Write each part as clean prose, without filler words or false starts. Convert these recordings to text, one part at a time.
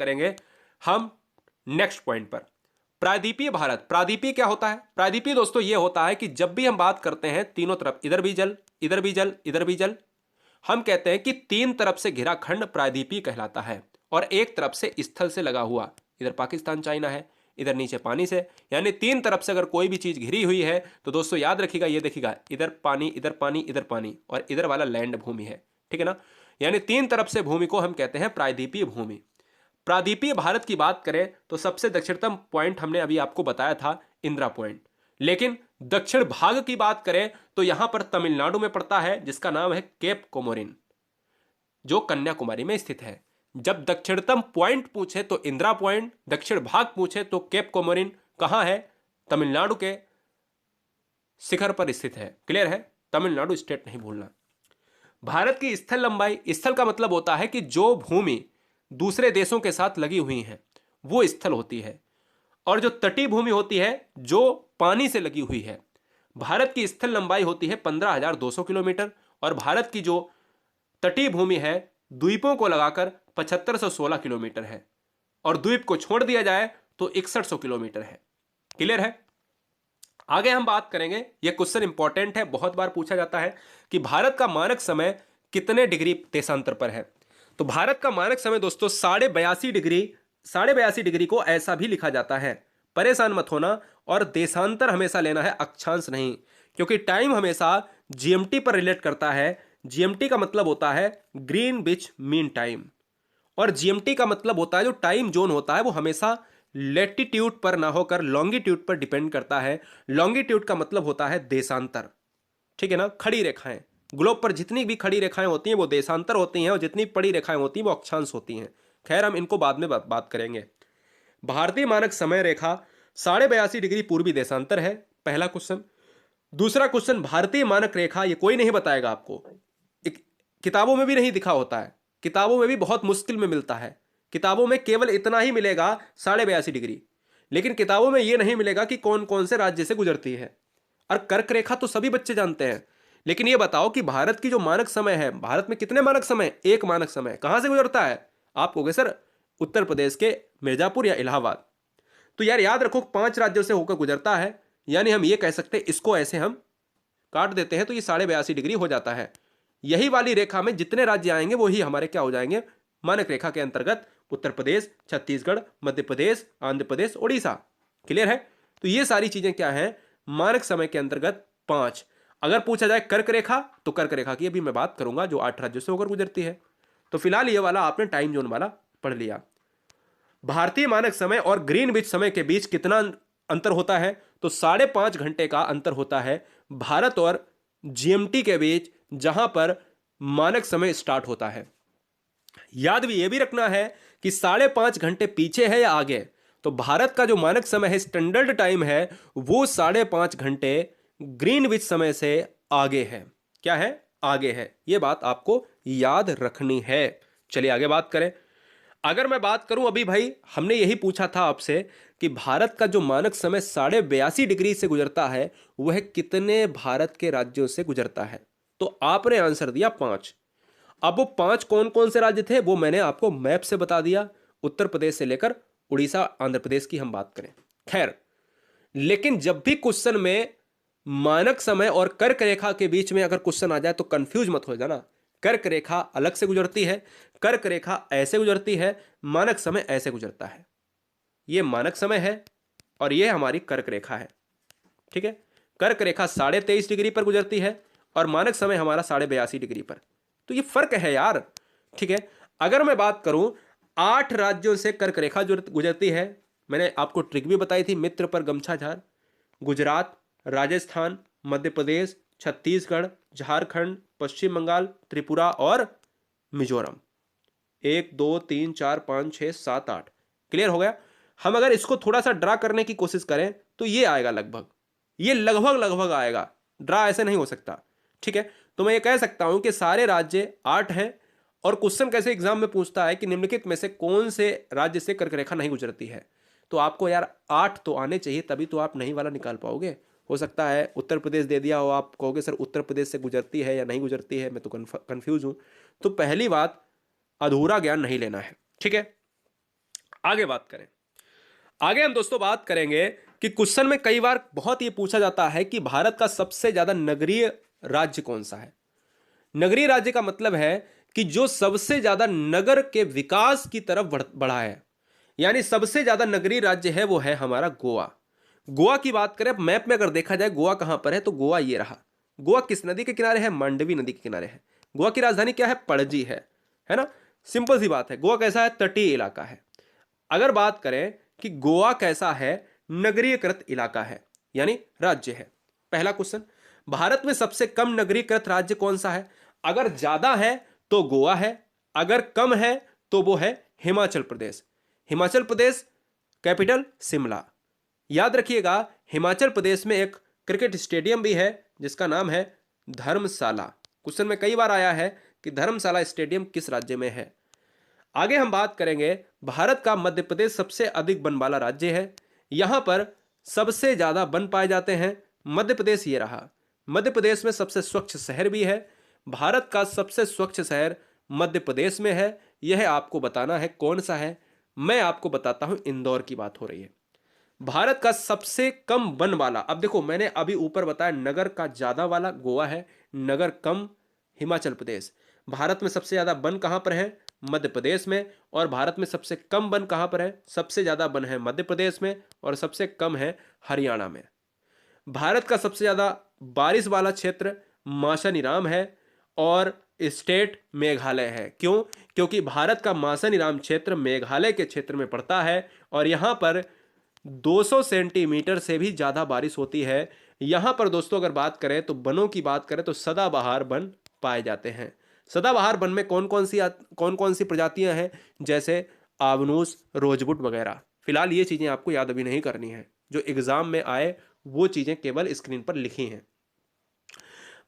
करेंगे हम next point पर, प्रायद्वीपीय भारत। प्रायद्वीपीय क्या होता है? प्रायद्वीपीय दोस्तों ये होता है कि जब भी हम बात करते हैं तीनों तरफ, इधर भी जल, इधर भी जल, इधर भी जल, हम कहते हैं कि तीन तरफ से घिरा खंड प्रायद्वीपीय कहलाता है। और एक तरफ से स्थल से लगा हुआ, इधर पाकिस्तान चाइना है, इधर नीचे पानी से, यानी तीन तरफ से अगर कोई भी चीज घिरी हुई है तो दोस्तों याद रखिएगा, ये देखिएगा इधर पानी, इधर पानी, इधर पानी, और इधर वाला लैंड भूमि है, ठीक है ना। यानी तीन तरफ से भूमि को हम कहते हैं प्रायद्वीपीय भूमि। प्रायद्वीपीय भारत की बात करें तो सबसे दक्षिणतम पॉइंट हमने अभी आपको बताया था, इंदिरा पॉइंट। लेकिन दक्षिण भाग की बात करें तो यहां पर तमिलनाडु में पड़ता है, जिसका नाम है केप कोमोरिन, जो कन्याकुमारी में स्थित है। जब दक्षिणतम पॉइंट पूछे तो इंदिरा पॉइंट, दक्षिण भाग पूछे तो केप कोमोरिन। कहां है? तमिलनाडु के शिखर पर स्थित है। क्लियर है? तमिलनाडु स्टेट नहीं भूलना। भारत की स्थल लंबाई, स्थल का मतलब होता है कि जो भूमि दूसरे देशों के साथ लगी हुई है वो स्थल होती है, और जो तटीय भूमि होती है जो पानी से लगी हुई है। भारत की स्थल लंबाई होती है 15,200 किलोमीटर, और भारत की जो तटीय भूमि है द्वीपों को लगाकर 7516 किलोमीटर है, और द्वीप को छोड़ दिया जाए तो 6100 किलोमीटर है। क्लियर है? आगे हम बात करेंगे, यह क्वेश्चन इंपॉर्टेंट है, बहुत बार पूछा जाता है कि भारत का मानक समय कितने डिग्री देशांतर पर है। तो भारत का मानक समय दोस्तों 82.5 डिग्री, 82.5 डिग्री को ऐसा भी लिखा जाता है, परेशान मत होना। और देशांतर हमेशा लेना है, अक्षांश नहीं, क्योंकि टाइम हमेशा जीएमटी पर रिलेट करता है। जीएमटी का मतलब होता है ग्रीनविच मीन टाइम, और जीएमटी का मतलब होता है जो टाइम जोन होता है वो हमेशा लेटिट्यूड पर ना होकर लॉन्गिट्यूड पर डिपेंड करता है। लॉन्गिट्यूड का मतलब होता है देशांतर, ठीक है ना। खड़ी रेखाएं, ग्लोब पर जितनी भी खड़ी रेखाएं होती हैं वो देशांतर होती हैं, और जितनी पड़ी रेखाएं होती हैं वो अक्षांश होती हैं। खैर हम इनको बाद में बात करेंगे। भारतीय मानक समय रेखा 82.5 डिग्री पूर्वी देशांतर है, पहला क्वेश्चन। दूसरा क्वेश्चन, भारतीय मानक रेखा, ये कोई नहीं बताएगा आपको, किताबों में भी नहीं दिखा होता है, किताबों में भी बहुत मुश्किल में मिलता है। किताबों में केवल इतना ही मिलेगा 82.5 डिग्री, लेकिन किताबों में यह नहीं मिलेगा कि कौन कौन से राज्य से गुजरती है। और कर्क रेखा तो सभी बच्चे जानते हैं, लेकिन यह बताओ कि भारत की जो मानक समय है, भारत में कितने मानक समय? एक मानक समय। कहां से गुजरता है? आप कहोगे सर उत्तर प्रदेश के मिर्जापुर या इलाहाबाद। तो यार याद रखो 5 राज्यों से होकर गुजरता है, यानी हम ये कह सकते हैं, इसको ऐसे हम काट देते हैं तो ये 82.5 डिग्री हो जाता है। यही वाली रेखा में जितने राज्य आएंगे वही हमारे क्या हो जाएंगे? मानक रेखा के अंतर्गत उत्तर प्रदेश, छत्तीसगढ़, मध्य प्रदेश, आंध्र प्रदेश, उड़ीसा। क्लियर है? तो ये सारी चीजें क्या है? मानक समय के अंतर्गत 5। अगर पूछा जाए कर्क रेखा, तो कर्क रेखा की अभी मैं बात करूंगा जो 8 राज्यों से होकर गुजरती है। तो फिलहाल ये वाला आपने टाइम जोन वाला पढ़ लिया। भारतीय मानक समय और ग्रीनविच समय के बीच कितना अंतर होता है? तो 5.5 घंटे का अंतर होता है भारत और जीएमटी के बीच, जहां पर मानक समय स्टार्ट होता है। याद भी ये भी रखना है कि 5.5 घंटे पीछे है या आगे। तो भारत का जो मानक समय है, स्टैंडर्ड टाइम है, वो 5.5 घंटे ग्रीनविच समय से आगे है। क्या है? आगे है। यह बात आपको याद रखनी है। चलिए आगे बात करें। अगर मैं बात करूं, अभी भाई हमने यही पूछा था आपसे कि भारत का जो मानक समय 82.5 डिग्री से गुजरता है वह कितने भारत के राज्यों से गुजरता है? तो आपने आंसर दिया 5। अब वो 5 कौन कौन से राज्य थे वो मैंने आपको मैप से बता दिया, उत्तर प्रदेश से लेकर उड़ीसा, आंध्र प्रदेश की हम बात करें। खैर, लेकिन जब भी क्वेश्चन में मानक समय और कर्क रेखा के बीच में अगर क्वेश्चन आ जाए तो कंफ्यूज मत हो जाना। कर्क रेखा अलग से गुजरती है, कर्क रेखा ऐसे गुजरती है, मानक समय ऐसे गुजरता है। ये मानक समय है और ये हमारी कर्क रेखा है, ठीक है। कर्क रेखा 23.5 डिग्री पर गुजरती है और मानक समय हमारा 82.5 डिग्री पर। तो ये फर्क है यार, ठीक है। अगर मैं बात करूं 8 राज्यों से कर्क रेखा गुजरती है, मैंने आपको ट्रिक भी बताई थी, मित्र पर गमछा झार। गुजरात, राजस्थान, मध्य प्रदेश, छत्तीसगढ़, झारखंड, पश्चिम बंगाल, त्रिपुरा और मिजोरम। 1 2 3 4 5 6 7 8। क्लियर हो गया? हम अगर इसको थोड़ा सा ड्रा करने की कोशिश करें तो ये आएगा लगभग, ये लगभग लगभग आएगा, ड्रा ऐसे नहीं हो सकता, ठीक है। तो मैं ये कह सकता हूं कि सारे राज्य 8 हैं। और क्वेश्चन कैसे एग्जाम में पूछता है कि निम्नलिखित में से कौन से राज्य से कर्क रेखा नहीं गुजरती है, तो आपको यार 8 तो आने चाहिए, तभी तो आप नहीं वाला निकाल पाओगे। हो सकता है उत्तर प्रदेश दे दिया हो, आप कहोगे सर उत्तर प्रदेश से गुजरती है या नहीं गुजरती है, मैं तो कंफ्यूज हूं। तो पहली बात, अधूरा ज्ञान नहीं लेना है, ठीक है। आगे बात करें, आगे हम दोस्तों बात करेंगे कि क्वेश्चन में कई बार बहुत ये पूछा जाता है कि भारत का सबसे ज्यादा नगरीय राज्य कौन सा है। नगरीय राज्य का मतलब है कि जो सबसे ज्यादा नगर के विकास की तरफ बढ़ा है, यानी सबसे ज्यादा नगरीय राज्य है वो है हमारा गोवा। गोवा की बात करें, मैप में अगर देखा जाए गोवा कहां पर है, तो गोवा ये रहा। गोवा किस नदी के किनारे है? मांडवी नदी के किनारे है। गोवा की राजधानी क्या है? पणजी है ना। सिंपल सी बात है। गोवा कैसा है? तटीय इलाका है। अगर बात करें कि गोवा कैसा है? नगरीयकृत इलाका है, यानी राज्य है। पहला क्वेश्चन, भारत में सबसे कम नगरीकृत राज्य कौन सा है? अगर ज्यादा है तो गोवा है, अगर कम है तो वो है हिमाचल प्रदेश। हिमाचल प्रदेश कैपिटल शिमला। याद रखिएगा, हिमाचल प्रदेश में एक क्रिकेट स्टेडियम भी है जिसका नाम है धर्मशाला। क्वेश्चन में कई बार आया है कि धर्मशाला स्टेडियम किस राज्य में है। आगे हम बात करेंगे, भारत का मध्य प्रदेश सबसे अधिक वन वाला राज्य है। यहां पर सबसे ज्यादा वन पाए जाते हैं। मध्य प्रदेश ये रहा। मध्य प्रदेश में सबसे स्वच्छ शहर भी है। भारत का सबसे स्वच्छ शहर मध्य प्रदेश में है। यह आपको बताना है कौन सा है। मैं आपको बताता हूं, इंदौर की बात हो रही है। भारत का सबसे कम वन वाला, अब देखो मैंने अभी ऊपर बताया नगर का ज्यादा वाला गोवा है, नगर कम हिमाचल प्रदेश। भारत में सबसे ज्यादा वन कहां पर है? मध्य प्रदेश में। और भारत में सबसे कम वन कहां पर है? सबसे ज्यादा वन है मध्य प्रदेश में और सबसे कम है हरियाणा में। भारत का सबसे ज्यादा बारिश वाला क्षेत्र माशानिराम है और स्टेट मेघालय है। क्यों? क्योंकि भारत का माशानिराम क्षेत्र मेघालय के क्षेत्र में पड़ता है और यहां पर 200 सेंटीमीटर से भी ज्यादा बारिश होती है। यहां पर दोस्तों अगर बात करें तो वनों की बात करें तो सदाबहार वन पाए जाते हैं। सदाबहार वन में कौन कौन सी प्रजातियां हैं? जैसे आबनूस, रोजवुड वगैरह। फिलहाल ये चीजें आपको याद अभी नहीं करनी है, जो एग्जाम में आए वो चीजें केवल स्क्रीन पर लिखी हैं।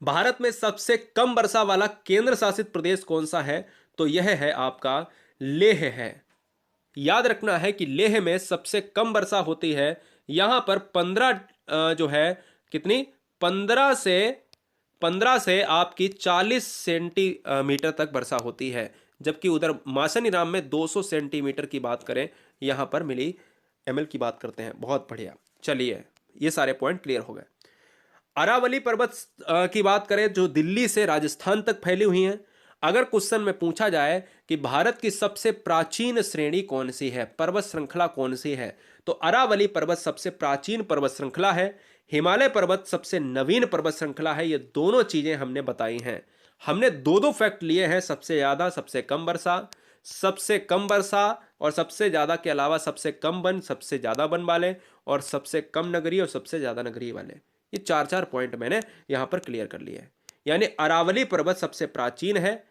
भारत में सबसे कम वर्षा वाला केंद्र शासित प्रदेश कौन सा है? तो यह है आपका लेह है। याद रखना है कि लेह में सबसे कम वर्षा होती है। यहां पर 15 जो है कितनी 15 से आपकी 40 सेंटीमीटर तक वर्षा होती है। जबकि उधर माशानिराम में 200 सेंटीमीटर की बात करें, यहां पर मिली एमएल की बात करते हैं। बहुत बढ़िया, चलिए ये सारे पॉइंट क्लियर हो गए। अरावली पर्वत की बात करें जो दिल्ली से राजस्थान तक फैली हुई हैं। अगर क्वेश्चन में पूछा जाए कि भारत की सबसे प्राचीन श्रेणी कौन सी है, पर्वत श्रृंखला कौन सी है, तो अरावली पर्वत सबसे प्राचीन पर्वत श्रृंखला है। हिमालय पर्वत सबसे नवीन पर्वत श्रृंखला है। ये दोनों चीजें हमने बताई हैं। हमने दो फैक्ट लिए हैं, सबसे ज्यादा सबसे कम वर्षा, सबसे कम वर्षा और सबसे ज्यादा के अलावा सबसे कम वन, सबसे ज्यादा वन वाले और सबसे कम नगरीय और सबसे ज्यादा नगरीय वाले। ये चार पॉइंट मैंने यहां पर क्लियर कर लिए हैं। यानी अरावली पर्वत सबसे प्राचीन है,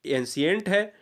एंशिएंट है